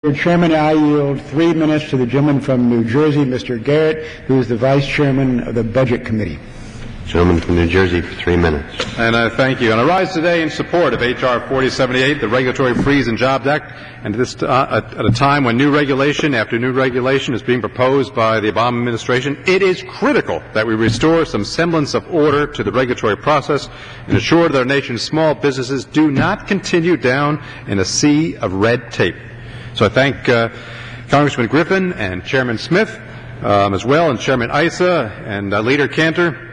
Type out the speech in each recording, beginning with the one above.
Mr. Chairman, I yield 3 minutes to the gentleman from New Jersey, Mr. Garrett, who is the Vice Chairman of the Budget Committee. Gentleman from New Jersey for 3 minutes. And thank you. And I rise today in support of H.R. 4078, the Regulatory Freeze and Jobs Act, and this at a time when new regulation after new regulation is being proposed by the Obama administration. It is critical that we restore some semblance of order to the regulatory process and ensure that our nation's small businesses do not continue down in a sea of red tape. So I thank Congressman Griffin and Chairman Smith as well, and Chairman Issa and Leader Cantor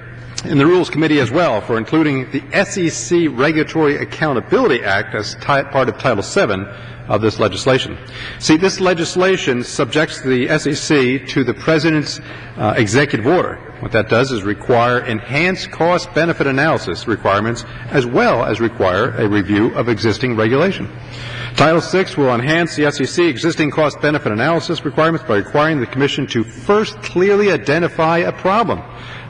in the Rules Committee as well for including the SEC Regulatory Accountability Act as part of Title VII of this legislation. See, this legislation subjects the SEC to the President's executive order. What that does is require enhanced cost-benefit analysis requirements as well as require a review of existing regulation. Title VI will enhance the SEC existing cost-benefit analysis requirements by requiring the Commission to first clearly identify a problem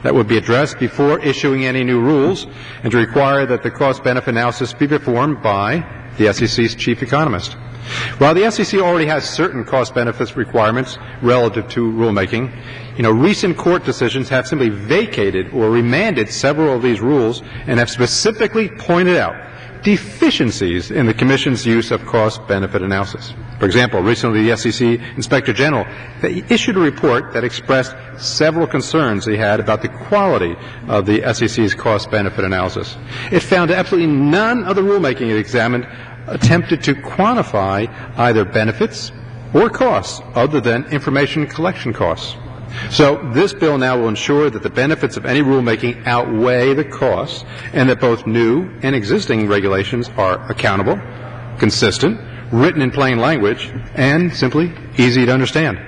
that would be addressed before issuing any new rules, and to require that the cost-benefit analysis be performed by the SEC's chief economist. While the SEC already has certain cost-benefits requirements relative to rulemaking, recent court decisions have simply vacated or remanded several of these rules and have specifically pointed out deficiencies in the Commission's use of cost-benefit analysis. For example, recently the SEC Inspector General issued a report that expressed several concerns he had about the quality of the SEC's cost-benefit analysis. It found that absolutely none of the rulemaking it examined attempted to quantify either benefits or costs other than information collection costs. So this bill now will ensure that the benefits of any rulemaking outweigh the costs, and that both new and existing regulations are accountable, consistent, written in plain language, and simply easy to understand.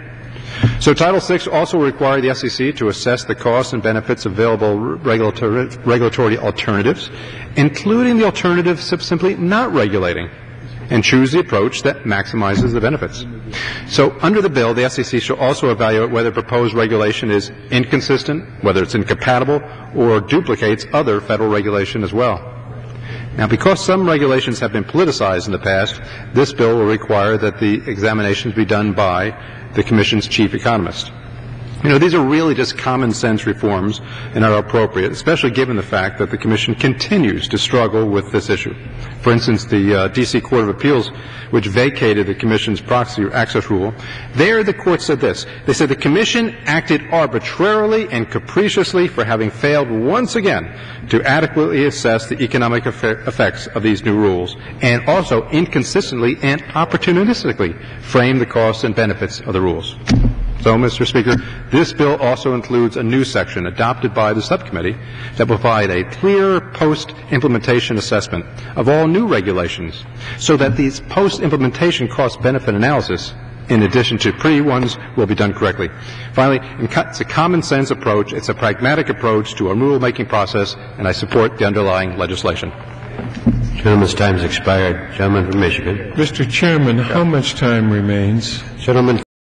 So Title VI also requires the SEC to assess the costs and benefits of available regulatory alternatives, including the alternatives of simply not regulating, and choose the approach that maximizes the benefits. So under the bill, the SEC shall also evaluate whether proposed regulation is inconsistent, whether it's incompatible, or duplicates other federal regulation as well. Now, because some regulations have been politicized in the past, this bill will require that the examinations be done by the Commission's chief economist. These are really just common sense reforms and are appropriate, especially given the fact that the Commission continues to struggle with this issue. For instance, the D.C. Court of Appeals, which vacated the Commission's proxy access rule, there the court said this. They said the Commission acted arbitrarily and capriciously for having failed once again to adequately assess the economic effects of these new rules, and also inconsistently and opportunistically frame the costs and benefits of the rules. So, Mr. Speaker, this bill also includes a new section adopted by the subcommittee that will provide a clear post-implementation assessment of all new regulations so that these post-implementation cost-benefit analysis, in addition to pre-ones, will be done correctly. Finally, it's a common-sense approach. It's a pragmatic approach to a rulemaking process, and I support the underlying legislation. Gentleman's time has expired. Gentleman from Michigan. Mr. Chairman, how much time remains? Gentleman